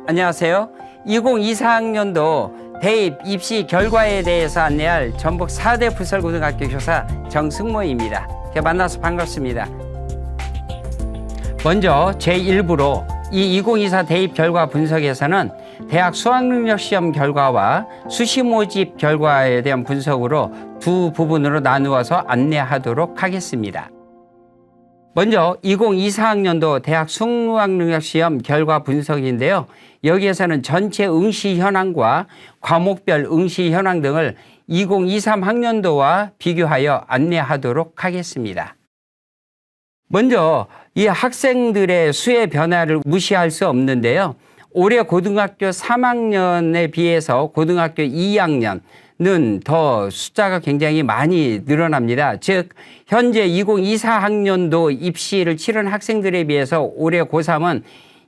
안녕하세요. 2024학년도 대입 입시 결과에 대해서 안내할 전북 4대 부설고등학교 교사 정승모입니다. 만나서 반갑습니다. 먼저 제1부로 이 2024 대입 결과 분석에서는 대학 수학능력시험 결과와 수시 모집 결과에 대한 분석으로 두 부분으로 나누어서 안내하도록 하겠습니다. 먼저 2024학년도 대학 수학능력시험 결과 분석인데요. 여기에서는 전체 응시 현황과 과목별 응시 현황 등을 2023학년도와 비교하여 안내하도록 하겠습니다. 먼저 이 학생들의 수의 변화를 무시할 수 없는데요. 올해 고등학교 3학년에 비해서 고등학교 2학년은 더 숫자가 굉장히 많이 늘어납니다. 즉 현재 2024학년도 입시를 치른 학생들에 비해서 올해 고3은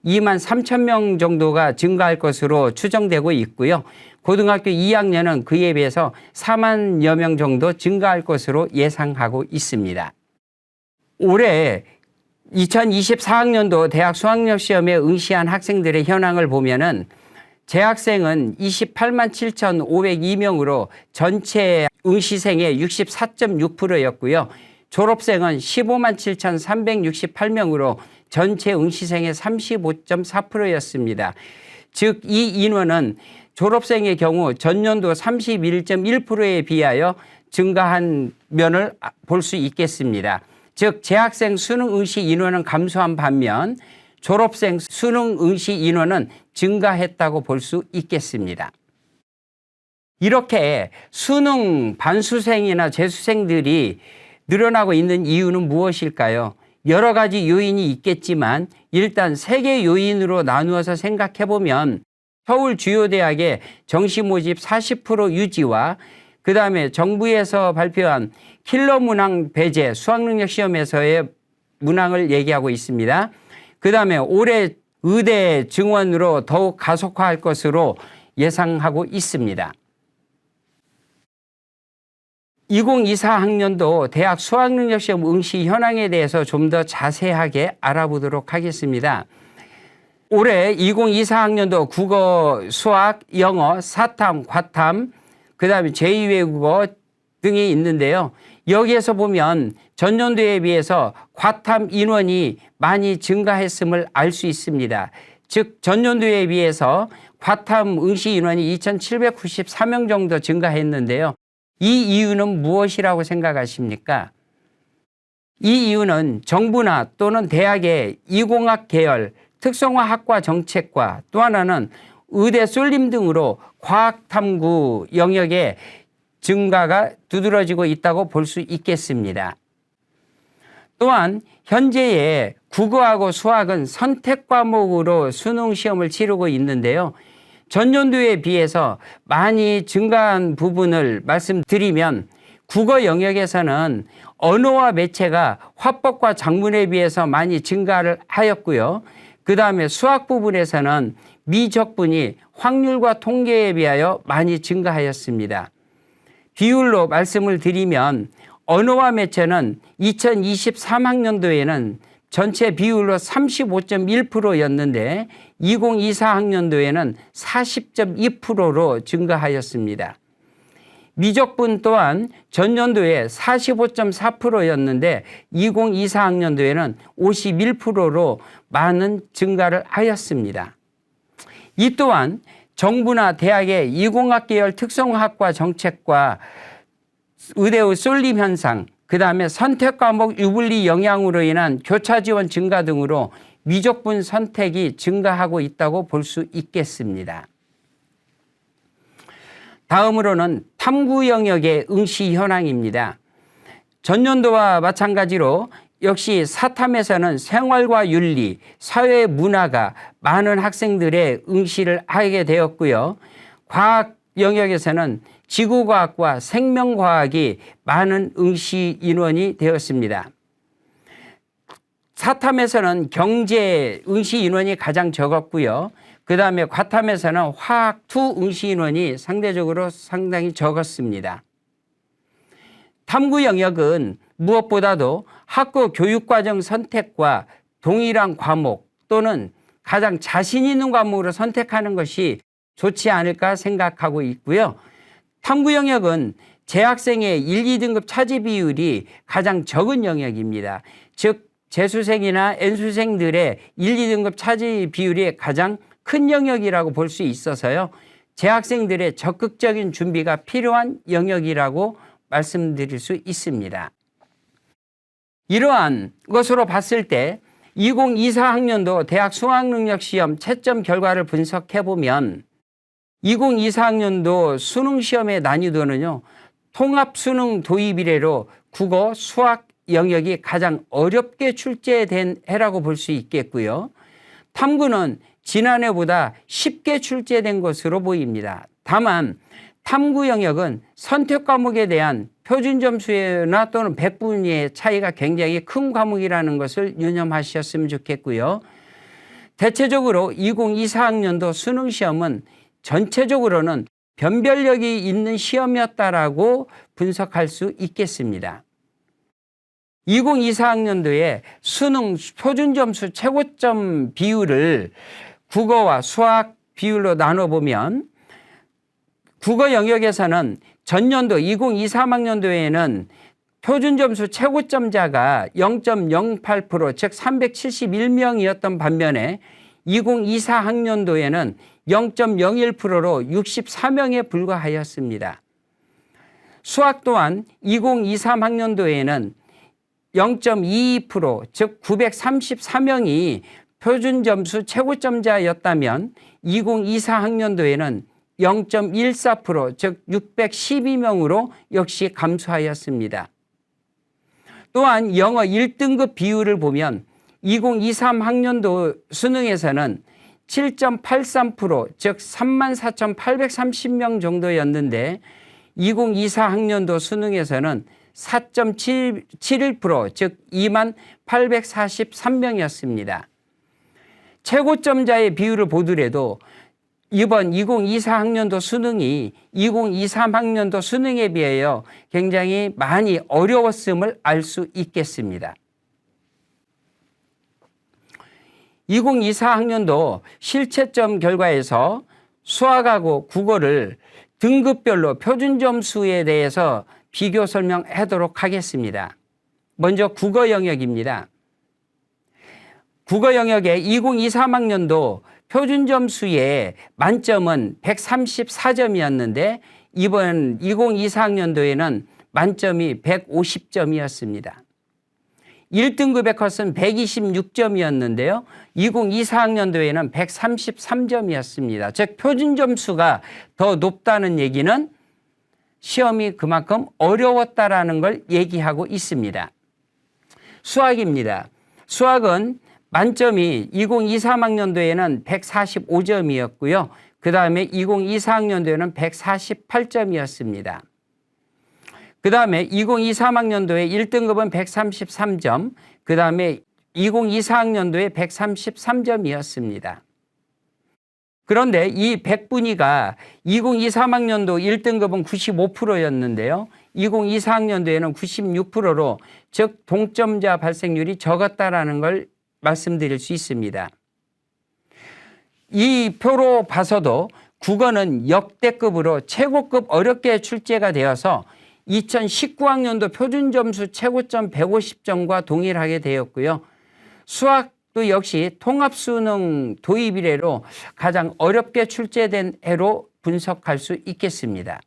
2만 3천 명 정도가 증가할 것으로 추정되고 있고요. 고등학교 2학년은 그에 비해서 4만여 명 정도 증가할 것으로 예상하고 있습니다. 올해 2024학년도 대학 수학력시험에 응시한 학생들의 현황을 보면은 재학생은 28만 7,502명으로 전체 응시생의 64.6%였고요. 졸업생은 15만 7,368명으로 전체 응시생의 35.4%였습니다. 즉 이 인원은 졸업생의 경우 전년도 31.1%에 비하여 증가한 면을 볼 수 있겠습니다. 즉 재학생 수능 응시 인원은 감소한 반면 졸업생 수능 응시 인원은 증가했다고 볼 수 있겠습니다. 이렇게 수능 반수생이나 재수생들이 늘어나고 있는 이유는 무엇일까요? 여러 가지 요인이 있겠지만 일단 세 개 요인으로 나누어서 생각해 보면 서울 주요 대학의 정시 모집 40% 유지와 그다음에 정부에서 발표한 킬러 문항 배제 수학능력 시험에서의 문항을 얘기하고 있습니다. 그다음에 올해 의대 증원으로 더욱 가속화할 것으로 예상하고 있습니다. 2024학년도 대학 수학능력시험 응시 현황에 대해서 좀 더 자세하게 알아보도록 하겠습니다. 올해 2024학년도 국어, 수학, 영어, 사탐, 과탐, 그다음에 제2외국어 등이 있는데요. 여기에서 보면 전년도에 비해서 과탐 인원이 많이 증가했음을 알 수 있습니다. 즉 전년도에 비해서 과탐 응시 인원이 2,794명 정도 증가했는데요. 이 이유는 무엇이라고 생각하십니까? 이 이유는 정부나 또는 대학의 이공학 계열, 특성화 학과 정책과 또 하나는 의대 쏠림 등으로 과학탐구 영역의 증가가 두드러지고 있다고 볼 수 있겠습니다. 또한 현재의 국어하고 수학은 선택 과목으로 수능 시험을 치르고 있는데요. 전년도에 비해서 많이 증가한 부분을 말씀드리면 국어 영역에서는 언어와 매체가 화법과 작문에 비해서 많이 증가를 하였고요. 그다음에 수학 부분에서는 미적분이 확률과 통계에 비하여 많이 증가하였습니다. 비율로 말씀을 드리면 언어와 매체는 2023학년도에는 전체 비율로 35.1%였는데 2024학년도에는 40.2%로 증가하였습니다. 미적분 또한 전년도에 45.4%였는데 2024학년도에는 51%로 많은 증가를 하였습니다. 이 또한 정부나 대학의 이공학 계열 특성화학과 정책과 의대의 쏠림 현상, 그다음에 선택 과목 유불리 영향으로 인한 교차 지원 증가 등으로 미적분 선택이 증가하고 있다고 볼 수 있겠습니다. 다음으로는 탐구 영역의 응시 현황입니다. 전년도와 마찬가지로 역시 사탐에서는 생활과 윤리, 사회 문화가 많은 학생들의 응시를 하게 되었고요. 과학 영역에서는 지구과학과 생명과학이 많은 응시 인원이 되었습니다. 사탐에서는 경제 응시 인원이 가장 적었고요. 그다음에 과탐에서는 화학 투 응시 인원이 상대적으로 상당히 적었습니다. 탐구 영역은 무엇보다도 학교 교육과정 선택과 동일한 과목 또는 가장 자신 있는 과목으로 선택하는 것이 좋지 않을까 생각하고 있고요. 탐구 영역은 재학생의 1, 2등급 차지 비율이 가장 적은 영역입니다. 즉 재수생이나 N수생들의 1, 2등급 차지 비율이 가장 큰 영역이라고 볼 수 있어서요. 재학생들의 적극적인 준비가 필요한 영역이라고 말씀드릴 수 있습니다. 이러한 것으로 봤을 때 2024학년도 대학 수학능력시험 채점 결과를 분석해보면 2024학년도 수능시험의 난이도는요. 통합수능 도입 이래로 국어, 수학 영역이 가장 어렵게 출제된 해라고 볼 수 있겠고요. 탐구는 지난해보다 쉽게 출제된 것으로 보입니다. 다만 탐구 영역은 선택 과목에 대한 표준 점수나 또는 백분위의 차이가 굉장히 큰 과목이라는 것을 유념하셨으면 좋겠고요. 대체적으로 2024학년도 수능시험은 전체적으로는 변별력이 있는 시험이었다라고 분석할 수 있겠습니다. 2024학년도에 수능 표준점수 최고점 비율을 국어와 수학 비율로 나눠보면 국어 영역에서는 전년도 2023학년도에는 표준점수 최고점자가 0.08% 즉 371명이었던 반면에 2024학년도에는 0.01%로 64명에 불과하였습니다. 수학 또한 2023학년도에는 0.22% 즉 934명이 표준점수 최고점자였다면 2024학년도에는 0.14% 즉 612명으로 역시 감소하였습니다. 또한 영어 1등급 비율을 보면 2023학년도 수능에서는 7.83% 즉 34,830명 정도였는데 2024학년도 수능에서는 4.71% 즉 2843명이었습니다. 최고점자의 비율을 보더라도 이번 2024학년도 수능이 2023학년도 수능에 비하여 굉장히 많이 어려웠음을 알 수 있겠습니다. 2024학년도 실채점 결과에서 수학하고 국어를 등급별로 표준점수에 대해서 비교 설명하도록 하겠습니다. 먼저 국어 영역입니다. 국어 영역의 2023학년도 표준점수의 만점은 134점이었는데 이번 2024학년도에는 만점이 150점이었습니다. 1등급의 컷은 126점이었는데요. 2024학년도에는 133점이었습니다. 즉 표준점수가 더 높다는 얘기는 시험이 그만큼 어려웠다라는 걸 얘기하고 있습니다. 수학입니다. 수학은 만점이 2023학년도에는 145점이었고요. 그 다음에 2024학년도에는 148점이었습니다. 그 다음에 2023학년도에 1등급은 133점, 그 다음에 2024학년도에 133점이었습니다. 그런데 이 백분위가 2023학년도 1등급은 95%였는데요. 2024학년도에는 96%로 즉 동점자 발생률이 적었다라는 걸 말씀드릴 수 있습니다. 이 표로 봐서도 국어는 역대급으로 최고급 어렵게 출제가 되어서 2019학년도 표준점수 최고점 150점과 동일하게 되었고요. 수학도 역시 통합수능 도입 이래로 가장 어렵게 출제된 해로 분석할 수 있겠습니다.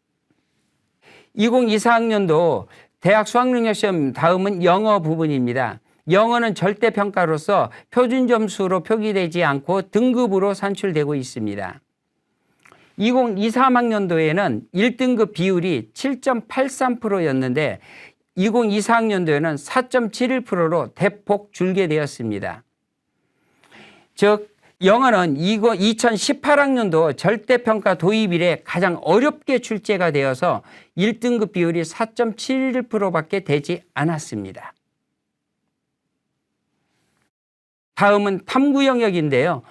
2024학년도 대학 수학능력시험 다음은 영어 부분입니다. 영어는 절대평가로서 표준점수로 표기되지 않고 등급으로 산출되고 있습니다. 2023학년도에는 1등급 비율이 7.83%였는데 2024학년도에는 4.71%로 대폭 줄게 되었습니다. 즉 영어는 2018학년도 절대평가 도입 이래 가장 어렵게 출제가 되어서 1등급 비율이 4.71%밖에 되지 않았습니다. 다음은 탐구 영역인데요.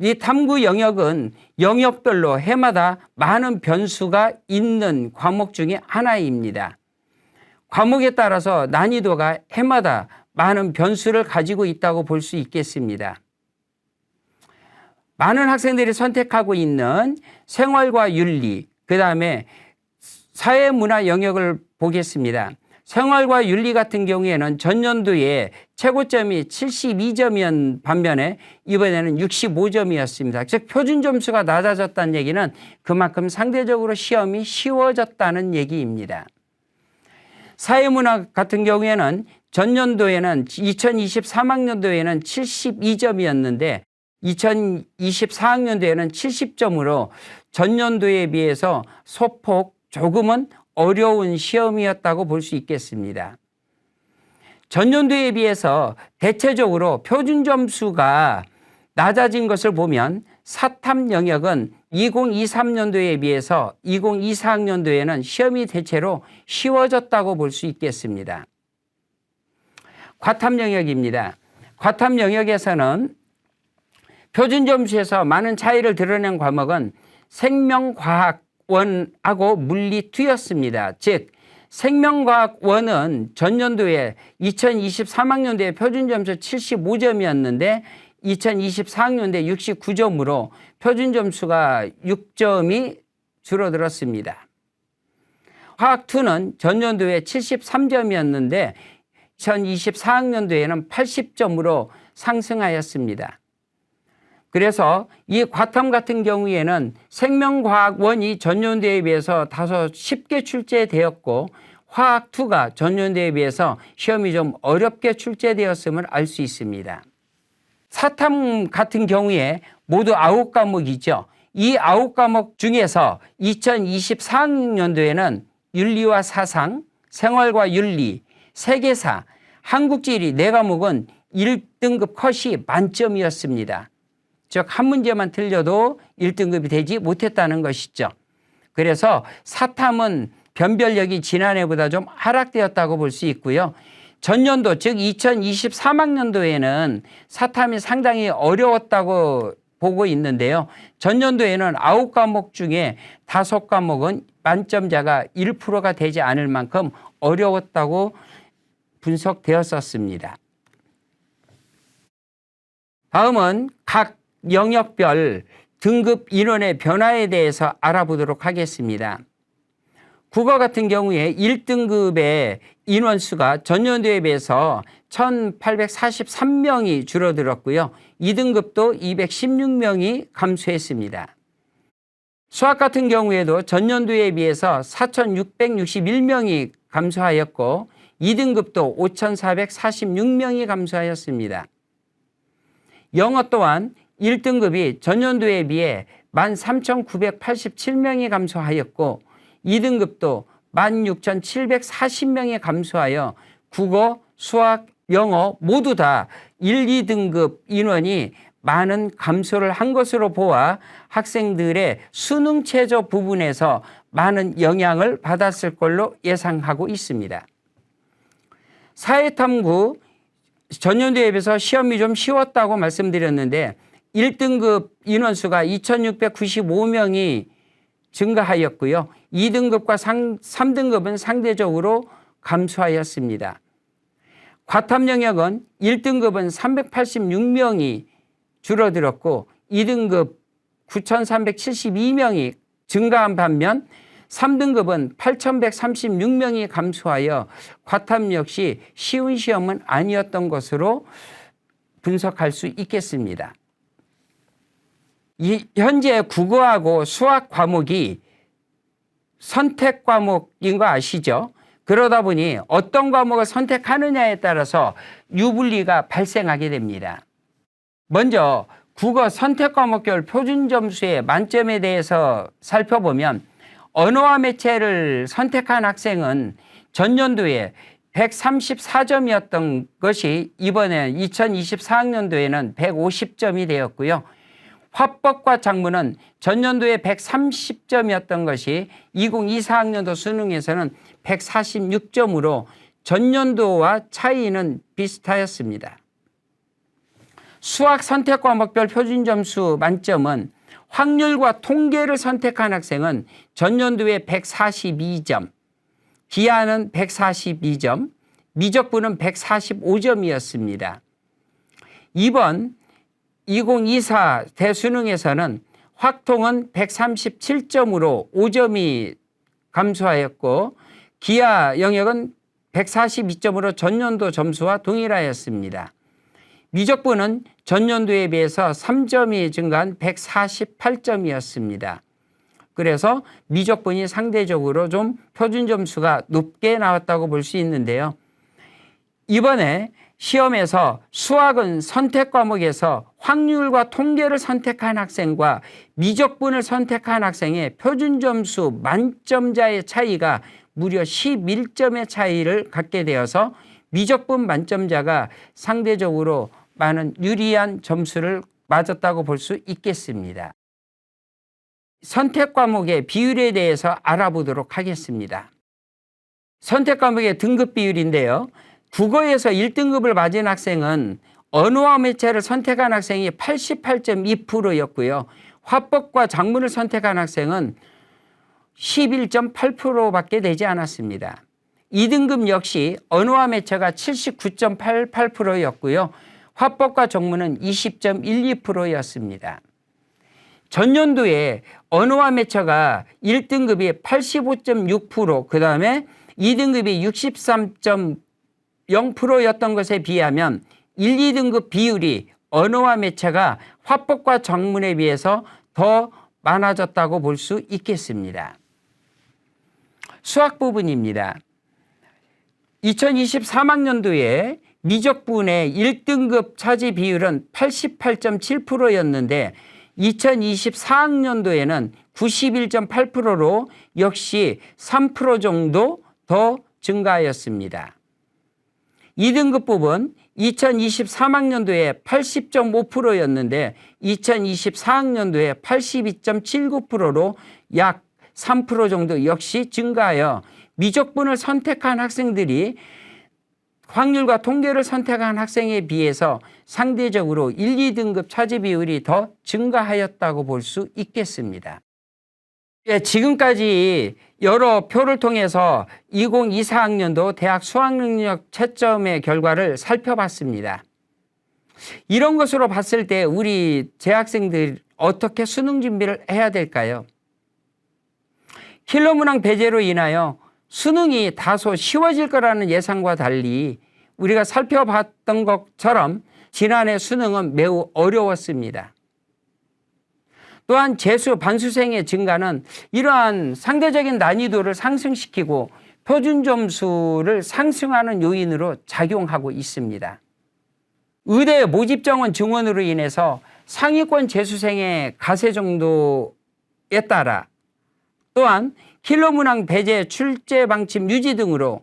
이 탐구 영역은 영역별로 해마다 많은 변수가 있는 과목 중에 하나입니다. 과목에 따라서 난이도가 해마다 많은 변수를 가지고 있다고 볼 수 있겠습니다. 많은 학생들이 선택하고 있는 생활과 윤리, 그다음에 사회문화 영역을 보겠습니다. 생활과 윤리 같은 경우에는 전년도에 최고점이 72점이었던 반면에 이번에는 65점이었습니다. 즉 표준 점수가 낮아졌다는 얘기는 그만큼 상대적으로 시험이 쉬워졌다는 얘기입니다. 사회문화 같은 경우에는 전년도에는 2023학년도에는 72점이었는데 2024학년도에는 70점으로 전년도에 비해서 소폭 조금은 어려운 시험이었다고 볼 수 있겠습니다. 전년도에 비해서 대체적으로 표준 점수가 낮아진 것을 보면 사탐 영역은 2023년도에 비해서 2024학년도에는 시험이 대체로 쉬워졌다고 볼 수 있겠습니다. 과탐 영역입니다. 과탐 영역에서는 표준 점수에서 많은 차이를 드러낸 과목은 생명과학 1하고 물리 2였습니다. 즉 생명과학 1은 전년도에 2023학년도에 표준점수 75점이었는데 2024학년도에 69점으로 표준점수가 6점이 줄어들었습니다. 화학 2는 전년도에 73점이었는데 2024학년도에는 80점으로 상승하였습니다. 그래서 이 과탐 같은 경우에는 생명과학 1이 전년도에 비해서 다소 쉽게 출제되었고 화학 2가 전년도에 비해서 시험이 좀 어렵게 출제되었음을 알 수 있습니다. 사탐 같은 경우에 모두 9과목이죠. 이 9과목 중에서 2024학년도에는 윤리와 사상, 생활과 윤리, 세계사, 한국지리 4과목은 1등급 컷이 만점이었습니다. 즉 한 문제만 틀려도 1등급이 되지 못했다는 것이죠. 그래서 사탐은 변별력이 지난해보다 좀 하락되었다고 볼 수 있고요. 전년도 즉 2023학년도에는 사탐이 상당히 어려웠다고 보고 있는데요. 전년도에는 9과목 중에 5과목은 만점자가 1%가 되지 않을 만큼 어려웠다고 분석되었었습니다. 다음은 각 영역별 등급 인원의 변화에 대해서 알아보도록 하겠습니다. 국어 같은 경우에 1등급의 인원수가 전년도에 비해서 1843명이 줄어들었고요. 2등급도 216명이 감소했습니다. 수학 같은 경우에도 전년도에 비해서 4661명이 감소하였고 2등급도 5446명이 감소하였습니다. 영어 또한 1등급이 전년도에 비해 13,987명이 감소하였고 2등급도 16,740명이 감소하여 국어, 수학, 영어 모두 다 1, 2등급 인원이 많은 감소를 한 것으로 보아 학생들의 수능 최저 부분에서 많은 영향을 받았을 걸로 예상하고 있습니다. 사회탐구 전년도에 비해서 시험이 좀 쉬웠다고 말씀드렸는데 1등급 인원수가 2,695명이 증가하였고요. 2등급과 3등급은 상대적으로 감소하였습니다. 과탐 영역은 1등급은 386명이 줄어들었고 2등급 9,372명이 증가한 반면 3등급은 8,136명이 감소하여 과탐 역시 쉬운 시험은 아니었던 것으로 분석할 수 있겠습니다. 현재 국어하고 수학 과목이 선택 과목인 거 아시죠? 그러다 보니 어떤 과목을 선택하느냐에 따라서 유불리가 발생하게 됩니다. 먼저 국어 선택 과목별 표준 점수의 만점에 대해서 살펴보면 언어와 매체를 선택한 학생은 전년도에 134점이었던 것이 이번에 2024학년도에는 150점이 되었고요. 화법과 작문은 전년도에 130점이었던 것이 2024학년도 수능에서는 146점으로 전년도와 차이는 비슷하였습니다. 수학 선택 과목별 표준 점수 만점은 확률과 통계를 선택한 학생은 전년도에 142점, 기하는 142점, 미적분은 145점이었습니다. 이번 2024 대수능에서는 확통은 137점으로 5점이 감소하였고 기하 영역은 142점으로 전년도 점수와 동일하였습니다. 미적분은 전년도에 비해서 3점이 증가한 148점이었습니다. 그래서 미적분이 상대적으로 좀 표준 점수가 높게 나왔다고 볼 수 있는데요. 이번에 시험에서 수학은 선택 과목에서 확률과 통계를 선택한 학생과 미적분을 선택한 학생의 표준 점수 만점자의 차이가 무려 11점의 차이를 갖게 되어서 미적분 만점자가 상대적으로 많은 유리한 점수를 맞았다고 볼 수 있겠습니다. 선택 과목의 비율에 대해서 알아보도록 하겠습니다. 선택 과목의 등급 비율인데요. 국어에서 1등급을 맞은 학생은 언어와 매체를 선택한 학생이 88.2%였고요. 화법과 작문을 선택한 학생은 11.8%밖에 되지 않았습니다. 2등급 역시 언어와 매체가 79.88%였고요. 화법과 정문은 20.12%였습니다. 전년도에 언어와 매체가 1등급이 85.6%, 그 다음에 2등급이 63.0%였던 것에 비하면 1, 2등급 비율이 언어와 매체가 화법과 정문에 비해서 더 많아졌다고 볼 수 있겠습니다. 수학 부분입니다. 2023학년도에 미적분의 1등급 차지 비율은 88.7%였는데 2024학년도에는 91.8%로 역시 3% 정도 더 증가하였습니다. 2등급 부분 2023학년도에 80.5%였는데 2024학년도에 82.79%로 약 3% 정도 역시 증가하여 미적분을 선택한 학생들이 확률과 통계를 선택한 학생에 비해서 상대적으로 1, 2등급 차지 비율이 더 증가하였다고 볼 수 있겠습니다. 지금까지 여러 표를 통해서 2024학년도 대학 수학능력 채점의 결과를 살펴봤습니다. 이런 것으로 봤을 때 우리 재학생들 어떻게 수능 준비를 해야 될까요? 킬러 문항 배제로 인하여 수능이 다소 쉬워질 거라는 예상과 달리 우리가 살펴봤던 것처럼 지난해 수능은 매우 어려웠습니다. 또한 재수 반수생의 증가는 이러한 상대적인 난이도를 상승시키고 표준 점수를 상승하는 요인으로 작용하고 있습니다. 의대 모집 정원 증원으로 인해서 상위권 재수생의 가세 정도에 따라 또한 킬러 문항 배제 출제 방침 유지 등으로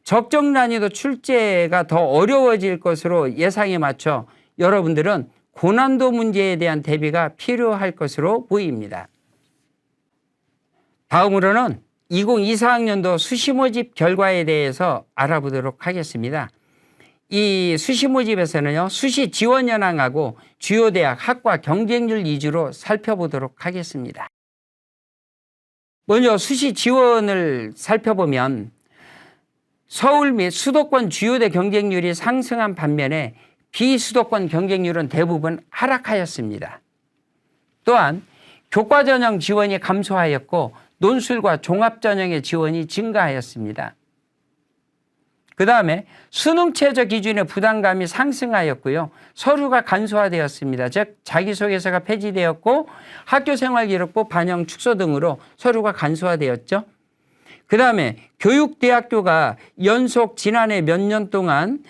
적정 난이도 출제가 더 어려워질 것으로 예상에 맞춰 여러분들은 고난도 문제에 대한 대비가 필요할 것으로 보입니다. 다음으로는 2024학년도 수시 모집 결과에 대해서 알아보도록 하겠습니다. 이 수시 모집에서는요, 수시 지원 현황하고 주요 대학 학과 경쟁률 위주로 살펴보도록 하겠습니다. 먼저 수시 지원을 살펴보면 서울 및 수도권 주요대 경쟁률이 상승한 반면에 비수도권 경쟁률은 대부분 하락하였습니다. 또한 교과전형 지원이 감소하였고 논술과 종합전형의 지원이 증가하였습니다. 그 다음에 수능 최저 기준의 부담감이 상승하였고요. 서류가 간소화되었습니다. 즉 자기소개서가 폐지되었고 학교생활기록부 반영 축소 등으로 서류가 간소화되었죠. 그 다음에 교육대학교가 연속 지난해 몇 년 동안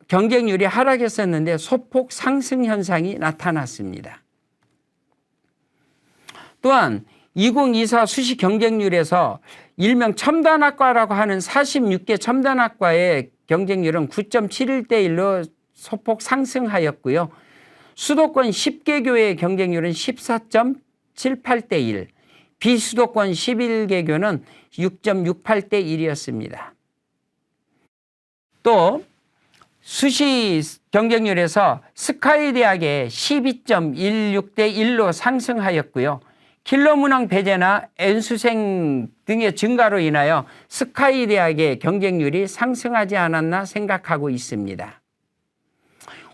경쟁률이 하락했었는데 소폭 상승 현상이 나타났습니다. 또한 2024 수시 경쟁률에서 일명 첨단학과라고 하는 46개 첨단학과의 경쟁률은 9.71대 1로 소폭 상승하였고요. 수도권 10개 교의 경쟁률은 14.78대 1, 비수도권 11개 교는 6.68대 1이었습니다. 또 수시 경쟁률에서 스카이대학의 12.16대 1로 상승하였고요. 킬러 문항 배제나 N수생 등의 증가로 인하여 스카이대학의 경쟁률이 상승하지 않았나 생각하고 있습니다.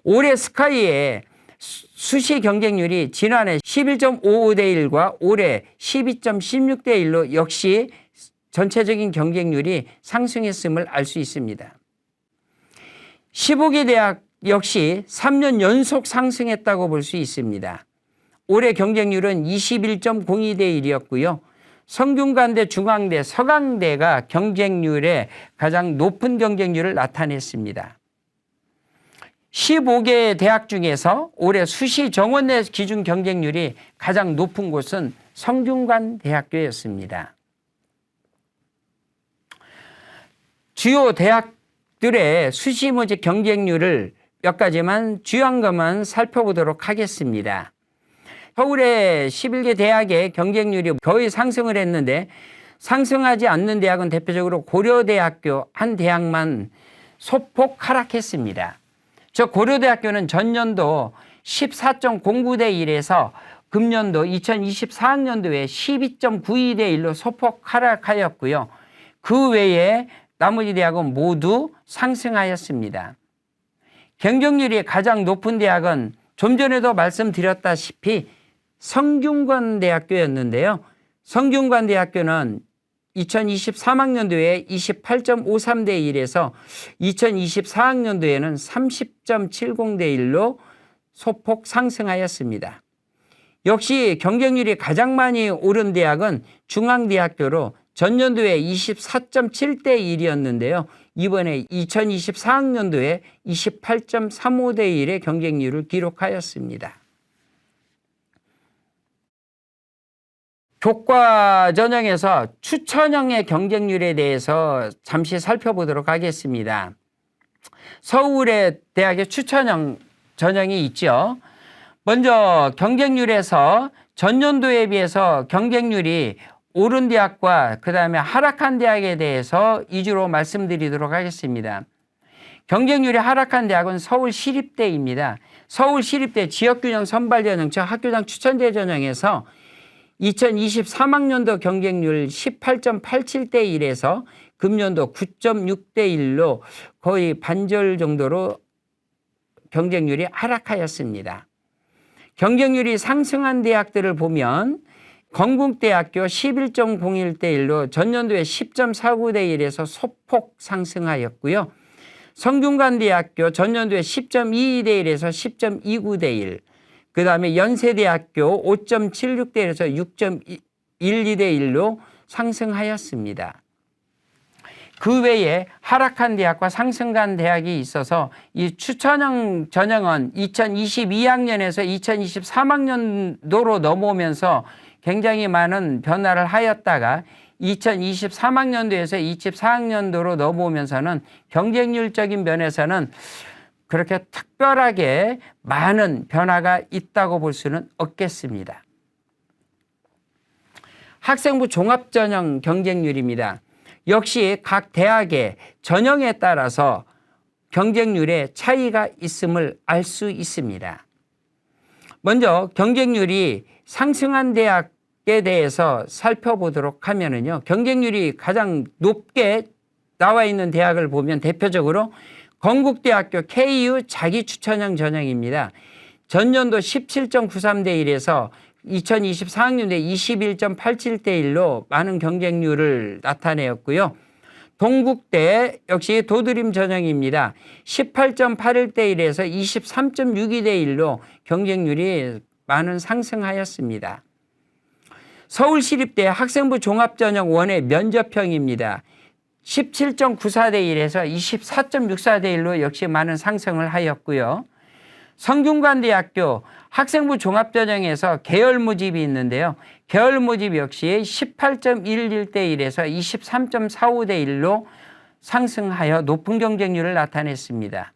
올해 스카이에 수시 경쟁률이 지난해 11.55대 1과 올해 12.16대 1로 역시 전체적인 경쟁률이 상승했음을 알 수 있습니다. 15개 대학 역시 3년 연속 상승했다고 볼 수 있습니다. 올해 경쟁률은 21.02대 1이었고요. 성균관대, 중앙대, 서강대가 경쟁률에 가장 높은 경쟁률을 나타냈습니다. 15개 대학 중에서 올해 수시 정원내 기준 경쟁률이 가장 높은 곳은 성균관대학교였습니다. 주요 대학들의 수시 모집 경쟁률을 몇 가지만 주요한 것만 살펴보도록 하겠습니다. 서울의 11개 대학의 경쟁률이 거의 상승을 했는데 상승하지 않는 대학은 대표적으로 고려대학교 한 대학만 소폭 하락했습니다. 저 고려대학교는 전년도 14.09대 1에서 금년도 2024학년도에 12.92대 1로 소폭 하락하였고요. 그 외에 나머지 대학은 모두 상승하였습니다. 경쟁률이 가장 높은 대학은 좀 전에도 말씀드렸다시피 성균관대학교였는데요. 성균관대학교는 2023학년도에 28.53대 1에서 2024학년도에는 30.70대 1로 소폭 상승하였습니다. 역시 경쟁률이 가장 많이 오른 대학은 중앙대학교로 전년도에 24.7대 1이었는데요. 이번에 2024학년도에 28.35대 1의 경쟁률을 기록하였습니다. 교과 전형에서 추천형의 경쟁률에 대해서 잠시 살펴보도록 하겠습니다. 서울의 대학의 추천형 전형이 있죠. 먼저 경쟁률에서 전년도에 비해서 경쟁률이 오른 대학과 그다음에 하락한 대학에 대해서 위주로 말씀드리도록 하겠습니다. 경쟁률이 하락한 대학은 서울시립대입니다. 서울시립대 지역균형 선발전형, 즉 학교장 추천제 전형에서 2023학년도 경쟁률 18.87대 1에서 금년도 9.6대 1로 거의 반절 정도로 경쟁률이 하락하였습니다. 경쟁률이 상승한 대학들을 보면 건국대학교 11.01대 1로 전년도에 10.49대 1에서 소폭 상승하였고요. 성균관대학교 전년도에 10.22대 1에서 10.29대 1, 그 다음에 연세대학교 5.76대 1에서 6.12대 1로 상승하였습니다. 그 외에 하락한 대학과 상승한 대학이 있어서 이 추천형 전형은 2022학년에서 2023학년도로 넘어오면서 굉장히 많은 변화를 하였다가 2023학년도에서 24학년도로 넘어오면서는 경쟁률적인 면에서는 그렇게 특별하게 많은 변화가 있다고 볼 수는 없겠습니다. 학생부 종합전형 경쟁률입니다. 역시 각 대학의 전형에 따라서 경쟁률에 차이가 있음을 알 수 있습니다. 먼저 경쟁률이 상승한 대학에 대해서 살펴보도록 하면은요, 경쟁률이 가장 높게 나와 있는 대학을 보면 대표적으로 건국대학교 KU 자기추천형 전형입니다. 전년도 17.93대 1에서 2024학년도에 21.87대 1로 많은 경쟁률을 나타내었고요. 동국대 역시 도드림 전형입니다. 18.81대 1에서 23.62대 1로 경쟁률이 많은 상승하였습니다. 서울시립대 학생부 종합전형 1의 면접형입니다. 17.94대 1에서 24.64대 1로 역시 많은 상승을 하였고요. 성균관대학교 학생부 종합전형에서 계열 모집이 있는데요. 계열 모집 역시 18.11대 1에서 23.45대 1로 상승하여 높은 경쟁률을 나타냈습니다.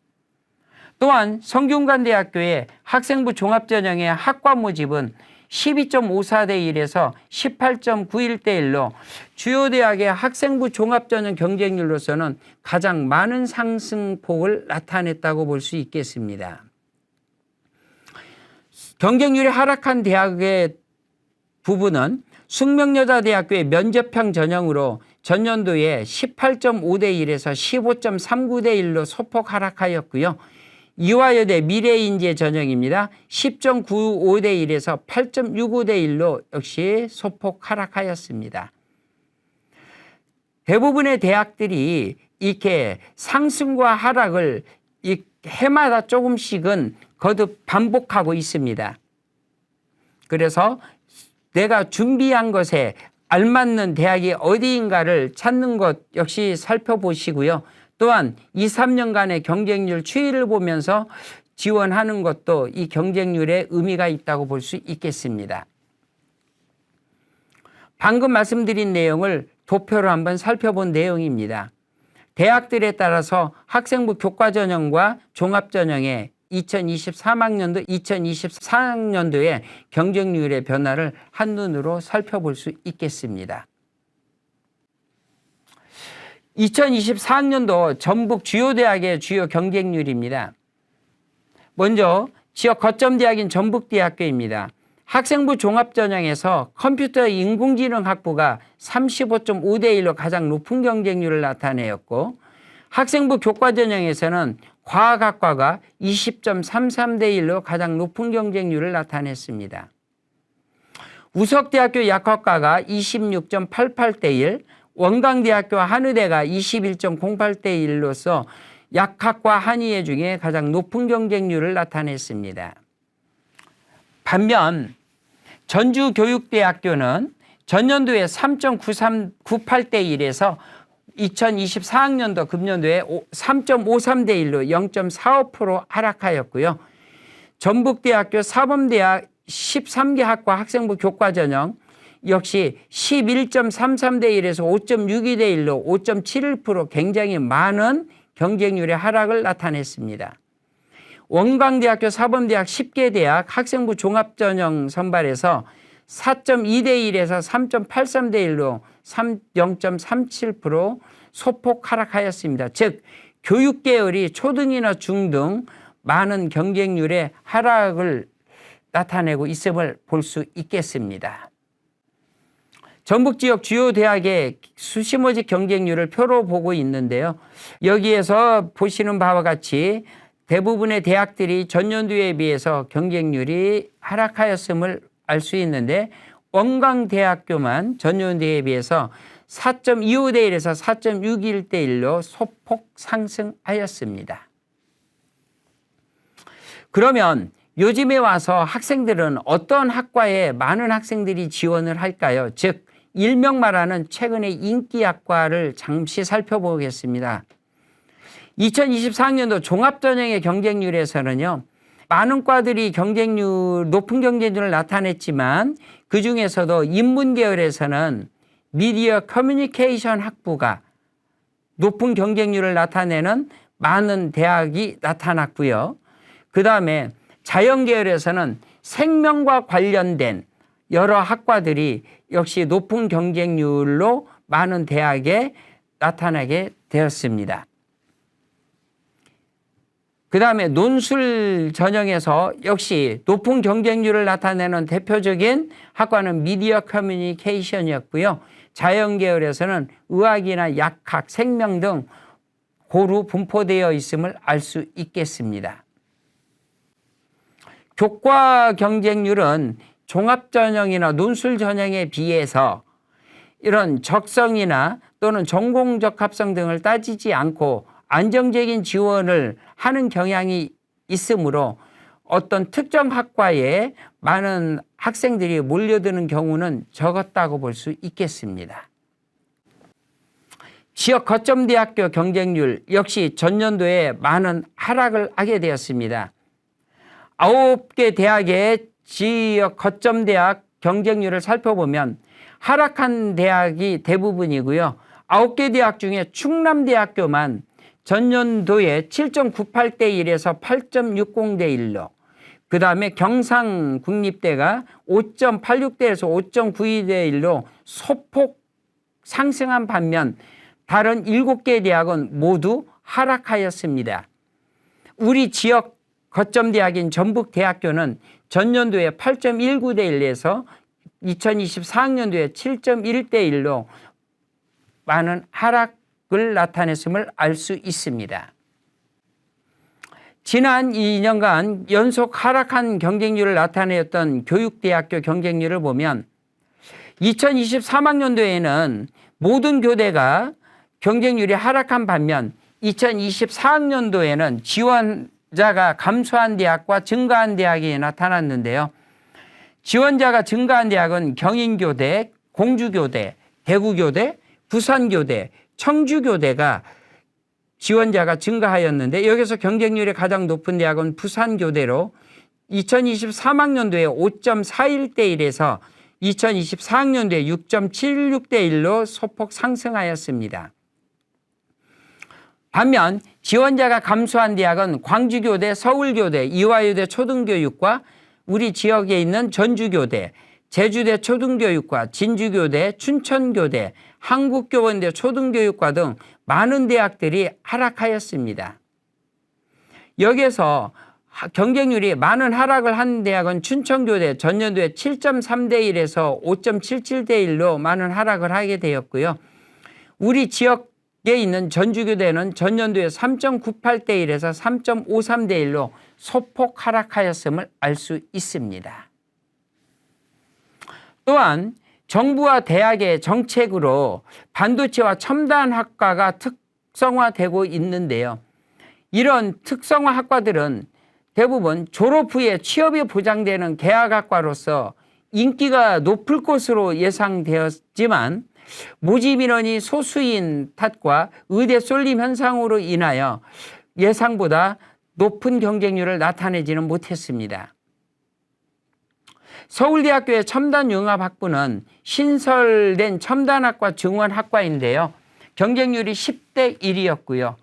또한 성균관대학교의 학생부 종합전형의 학과 모집은 12.54대 1에서 18.91대 1로 주요 대학의 학생부 종합전형 경쟁률로서는 가장 많은 상승폭을 나타냈다고 볼 수 있겠습니다. 경쟁률이 하락한 대학의 부분은 숙명여자대학교의 면접형 전형으로 전년도에 18.5대 1에서 15.39대 1로 소폭 하락하였고요. 이화여대 미래인재 전형입니다. 10.95대 1에서 8.65대 1로 역시 소폭 하락하였습니다. 대부분의 대학들이 이렇게 상승과 하락을 이 해마다 조금씩은 거듭 반복하고 있습니다. 그래서 내가 준비한 것에 알맞는 대학이 어디인가를 찾는 것 역시 살펴보시고요. 또한 2, 3년간의 경쟁률 추이를 보면서 지원하는 것도 이 경쟁률에 의미가 있다고 볼 수 있겠습니다. 방금 말씀드린 내용을 도표로 한번 살펴본 내용입니다. 대학들에 따라서 학생부 교과전형과 종합전형의 2023학년도, 2024학년도의 경쟁률의 변화를 한눈으로 살펴볼 수 있겠습니다. 2024학년도 전북 주요 대학의 주요 경쟁률입니다. 먼저 지역 거점 대학인 전북대학교입니다. 학생부 종합전형에서 컴퓨터 인공지능 학부가 35.5대 1로 가장 높은 경쟁률을 나타내었고, 학생부 교과전형에서는 과학학과가 20.33대 1로 가장 높은 경쟁률을 나타냈습니다. 우석대학교 약학과가 26.88대 1, 원광대학교 한의대가 21.08대 1로서 약학과 한의회 중에 가장 높은 경쟁률을 나타냈습니다. 반면 전주교육대학교는 전년도에 3.98대 1에서 2024학년도 금년도에 3.53대 1로 0.45% 하락하였고요. 전북대학교 사범대학 13개 학과 학생부 교과전형 역시 11.33대 1에서 5.62대 1로 5.71% 굉장히 많은 경쟁률의 하락을 나타냈습니다. 원광대학교 사범대학 10개 대학 학생부 종합전형 선발에서 4.2대 1에서 3.83대 1로 0.37% 소폭 하락하였습니다. 즉 교육계열이 초등이나 중등 많은 경쟁률의 하락을 나타내고 있음을 볼 수 있겠습니다. 전북지역 주요 대학의 수시모집 경쟁률을 표로 보고 있는데요. 여기에서 보시는 바와 같이 대부분의 대학들이 전년도에 비해서 경쟁률이 하락하였음을 알 수 있는데, 원광대학교만 전년도에 비해서 4.25대 1에서 4.61대 1로 소폭 상승하였습니다. 그러면 요즘에 와서 학생들은 어떤 학과에 많은 학생들이 지원을 할까요? 즉 일명 말하는 최근의 인기학과를 잠시 살펴보겠습니다. 2024학년도 종합전형의 경쟁률에서는요, 많은 과들이 높은 경쟁률을 나타냈지만 그중에서도 인문계열에서는 미디어 커뮤니케이션 학부가 높은 경쟁률을 나타내는 많은 대학이 나타났고요. 그 다음에 자연계열에서는 생명과 관련된 여러 학과들이 역시 높은 경쟁률로 많은 대학에 나타나게 되었습니다. 그 다음에 논술 전형에서 역시 높은 경쟁률을 나타내는 대표적인 학과는 미디어 커뮤니케이션이었고요. 자연계열에서는 의학이나 약학, 생명 등 고루 분포되어 있음을 알 수 있겠습니다. 교과 경쟁률은 종합전형이나 논술 전형에 비해서 이런 적성이나 또는 전공 적합성 등을 따지지 않고 안정적인 지원을 하는 경향이 있으므로 어떤 특정 학과에 많은 학생들이 몰려드는 경우는 적었다고 볼 수 있겠습니다. 지역 거점대학교 경쟁률 역시 전년도에 많은 하락을 하게 되었습니다. 9개 대학의 지역 거점대학 경쟁률을 살펴보면 하락한 대학이 대부분이고요. 9개 대학 중에 충남대학교만 전년도에 7.98대 1에서 8.60대 1로, 그 다음에 경상국립대가 5.86대에서 5.92대 1로 소폭 상승한 반면 다른 7개 대학은 모두 하락하였습니다. 우리 지역 거점대학인 전북대학교는 전년도에 8.19대 1에서 2024학년도에 7.1대 1로 많은 하락을 나타냈음을 알 수 있습니다. 지난 2년간 연속 하락한 경쟁률을 나타내었던 교육대학교 경쟁률을 보면 2023학년도에는 모든 교대가 경쟁률이 하락한 반면 2024학년도에는 지원자가 감소한 대학과 증가한 대학이 나타났는데요. 지원자가 증가한 대학은 경인교대, 공주교대, 대구교대, 부산교대, 청주교대가 지원자가 증가하였는데 여기서 경쟁률이 가장 높은 대학은 부산교대로 2023학년도에 5.41대 1에서 2024학년도에 6.76대 1로 소폭 상승하였습니다. 반면 지원자가 감소한 대학은 광주교대, 서울교대, 이화여대 초등교육과 우리 지역에 있는 전주교대, 제주대 초등교육과 진주교대, 춘천교대, 한국교원대 초등교육과 등 많은 대학들이 하락하였습니다. 여기에서 경쟁률이 많은 하락을 한 대학은 춘천교대 전년도에 7.3대 1에서 5.77대 1로 많은 하락을 하게 되었고요. 우리 지역에 있는 전주교대는 전년도에 3.98대 1에서 3.53대 1로 소폭 하락하였음을 알 수 있습니다. 또한 정부와 대학의 정책으로 반도체와 첨단 학과가 특성화되고 있는데요. 이런 특성화 학과들은 대부분 졸업 후에 취업이 보장되는 계약학과로서 인기가 높을 것으로 예상되었지만 모집 인원이 소수인 탓과 의대 쏠림 현상으로 인하여 예상보다 높은 경쟁률을 나타내지는 못했습니다. 서울대학교의 첨단융합학부는 신설된 첨단학과 증원학과인데요. 경쟁률이 10대 1이었고요.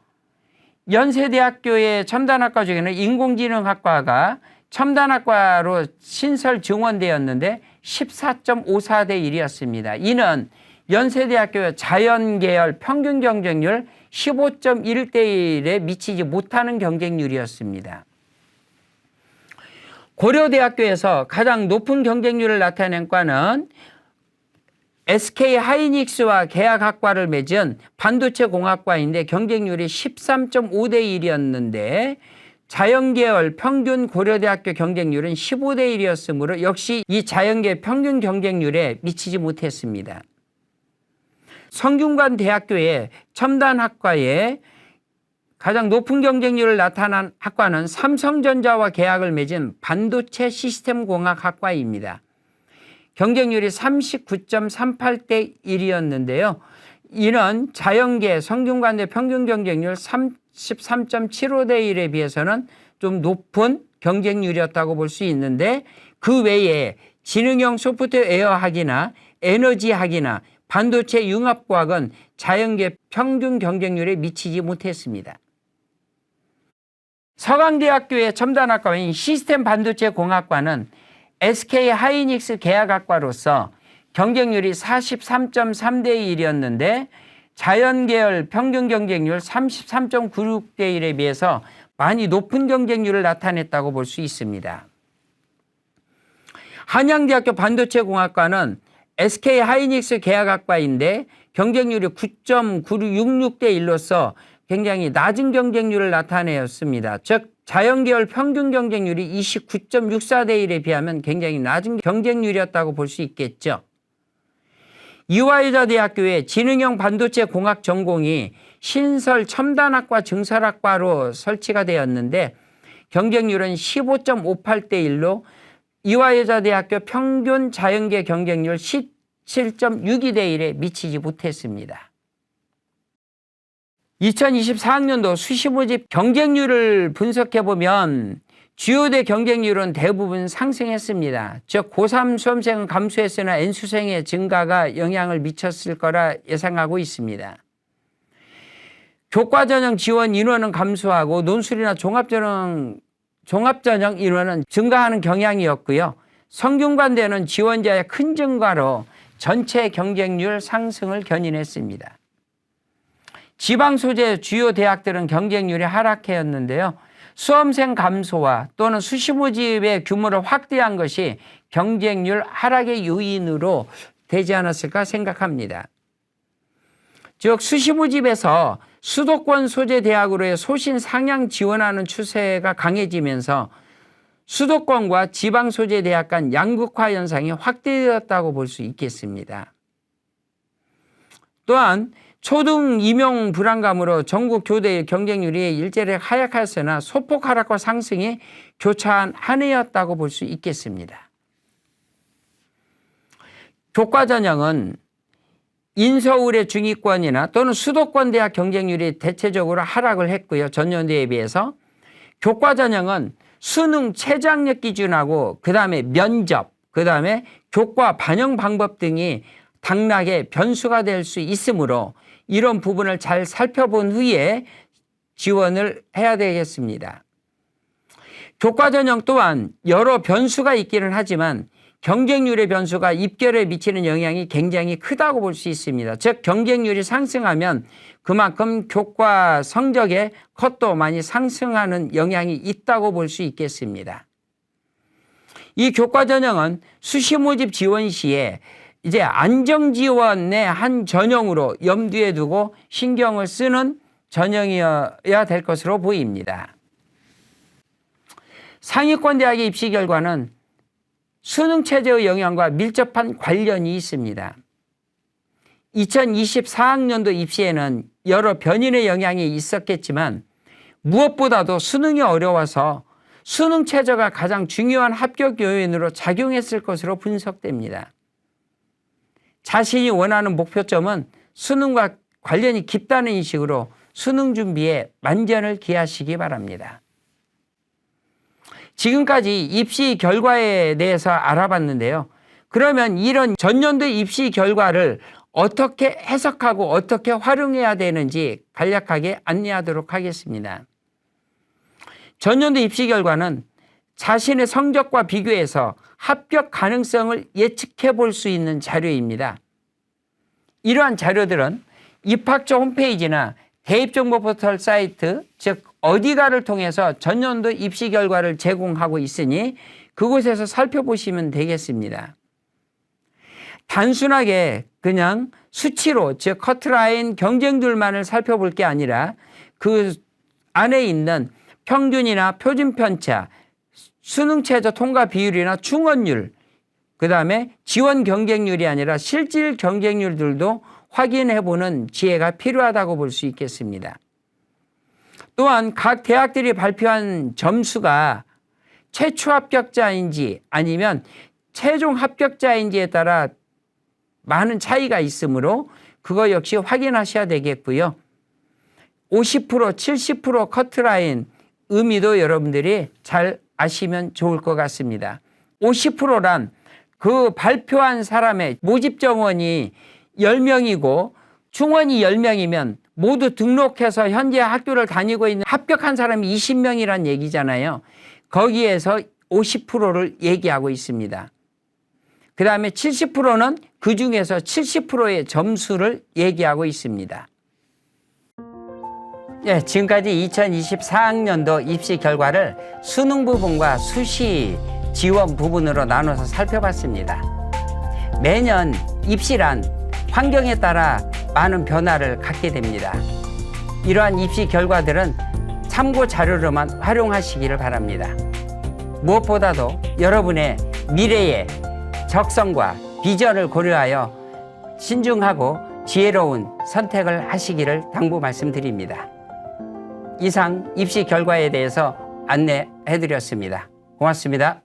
연세대학교의 첨단학과 중에는 인공지능학과가 첨단학과로 신설 증원되었는데 14.54대 1이었습니다. 이는 연세대학교의 자연계열 평균 경쟁률 15.1대 1에 미치지 못하는 경쟁률이었습니다. 고려대학교에서 가장 높은 경쟁률을 나타낸 과는 SK하이닉스와 계약학과를 맺은 반도체공학과인데 경쟁률이 13.5대 1이었는데 자연계열 평균 고려대학교 경쟁률은 15대 1이었으므로 역시 이 자연계 평균 경쟁률에 미치지 못했습니다. 성균관대학교의 첨단학과에 가장 높은 경쟁률을 나타난 학과는 삼성전자와 계약을 맺은 반도체 시스템공학학과입니다. 경쟁률이 39.38대 1이었는데요. 이는 자연계 성균관대 평균 경쟁률 33.75대 1에 비해서는 좀 높은 경쟁률이었다고 볼 수 있는데 그 외에 지능형 소프트웨어학이나 에너지학이나 반도체 융합과학은 자연계 평균 경쟁률에 미치지 못했습니다. 서강대학교의 첨단학과인 시스템 반도체 공학과는 SK하이닉스 계약학과로서 경쟁률이 43.3대 1이었는데 자연계열 평균 경쟁률 33.96대 1에 비해서 많이 높은 경쟁률을 나타냈다고 볼 수 있습니다. 한양대학교 반도체공학과는 SK하이닉스 계약학과인데 경쟁률이 9.966대 1로서 굉장히 낮은 경쟁률을 나타내었습니다. 즉 자연계열 평균 경쟁률이 29.64대 1에 비하면 굉장히 낮은 경쟁률이었다고 볼 수 있겠죠. 이화여자대학교의 지능형 반도체 공학 전공이 신설 첨단학과 증설학과로 설치가 되었는데 경쟁률은 15.58대 1로 이화여자대학교 평균 자연계 경쟁률 17.62대 1에 미치지 못했습니다. 2024학년도 수시모집 경쟁률을 분석해보면 주요대 경쟁률은 대부분 상승했습니다. 즉 고3 수험생은 감소했으나 N수생의 증가가 영향을 미쳤을 거라 예상하고 있습니다. 교과전형 지원 인원은 감소하고 논술이나 종합전형 인원은 증가하는 경향이었고요. 성균관대는 지원자의 큰 증가로 전체 경쟁률 상승을 견인했습니다. 지방 소재 주요 대학들은 경쟁률이 하락해였는데요. 수험생 감소와 또는 수시 모집의 규모를 확대한 것이 경쟁률 하락의 요인으로 되지 않았을까 생각합니다. 즉 수시 모집에서 수도권 소재 대학으로의 소신 상향 지원하는 추세가 강해지면서 수도권과 지방 소재 대학 간 양극화 현상이 확대되었다고 볼 수 있겠습니다. 또한 초등 임용 불안감으로 전국 교대 경쟁률이 일제히 하락하였으나 소폭 하락과 상승이 교차한 한 해였다고 볼 수 있겠습니다. 교과 전형은 인서울의 중위권이나 또는 수도권 대학 경쟁률이 대체적으로 하락을 했고요. 전년도에 비해서. 교과 전형은 수능 최저학력 기준하고 그다음에 면접, 그다음에 교과 반영 방법 등이 당락의 변수가 될 수 있으므로 이런 부분을 잘 살펴본 후에 지원을 해야 되겠습니다. 교과 전형 또한 여러 변수가 있기는 하지만 경쟁률의 변수가 입결에 미치는 영향이 굉장히 크다고 볼 수 있습니다. 즉 경쟁률이 상승하면 그만큼 교과 성적의 컷도 많이 상승하는 영향이 있다고 볼 수 있겠습니다. 이 교과 전형은 수시 모집 지원 시에 이제 안정 지원의 한 전형으로 염두에 두고 신경을 쓰는 전형이어야 될 것으로 보입니다. 상위권 대학의 입시 결과는 수능 체제의 영향과 밀접한 관련이 있습니다. 2024학년도 입시에는 여러 변인의 영향이 있었겠지만 무엇보다도 수능이 어려워서 수능 체제가 가장 중요한 합격 요인으로 작용했을 것으로 분석됩니다. 자신이 원하는 목표점은 수능과 관련이 깊다는 인식으로 수능 준비에 만전을 기하시기 바랍니다. 지금까지 입시 결과에 대해서 알아봤는데요. 그러면 이런 전년도 입시 결과를 어떻게 해석하고 어떻게 활용해야 되는지 간략하게 안내하도록 하겠습니다. 전년도 입시 결과는 자신의 성적과 비교해서 합격 가능성을 예측해 볼 수 있는 자료입니다. 이러한 자료들은 입학처 홈페이지나 대입정보 포털 사이트, 즉 어디가를 통해서 전년도 입시 결과를 제공하고 있으니 그곳에서 살펴보시면 되겠습니다. 단순하게 그냥 수치로, 즉 커트라인 경쟁률만을 살펴볼 게 아니라 그 안에 있는 평균이나 표준 편차, 수능 최저 통과 비율이나 충원율, 그다음에 지원 경쟁률이 아니라 실질 경쟁률들도 확인해보는 지혜가 필요하다고 볼 수 있겠습니다. 또한 각 대학들이 발표한 점수가 최초 합격자인지 아니면 최종 합격자인지에 따라 많은 차이가 있으므로 그거 역시 확인하셔야 되겠고요. 50%, 70% 커트라인 의미도 여러분들이 잘 아시면 좋을 것 같습니다. 50%란 그 발표한 사람의 모집 정원이 10명이고 충원이 10명이면 모두 등록해서 현재 학교를 다니고 있는 합격한 사람이 20명이란 얘기잖아요. 거기에서 50%를 얘기하고 있습니다. 그 다음에 70%는 그중에서 70%의 점수를 얘기하고 있습니다. 네, 지금까지 2024학년도 입시 결과를 수능 부분과 수시 지원 부분으로 나눠서 살펴봤습니다. 매년 입시란 환경에 따라 많은 변화를 갖게 됩니다. 이러한 입시 결과들은 참고 자료로만 활용하시기를 바랍니다. 무엇보다도 여러분의 미래의 적성과 비전을 고려하여 신중하고 지혜로운 선택을 하시기를 당부 말씀드립니다. 이상 입시 결과에 대해서 안내해드렸습니다. 고맙습니다.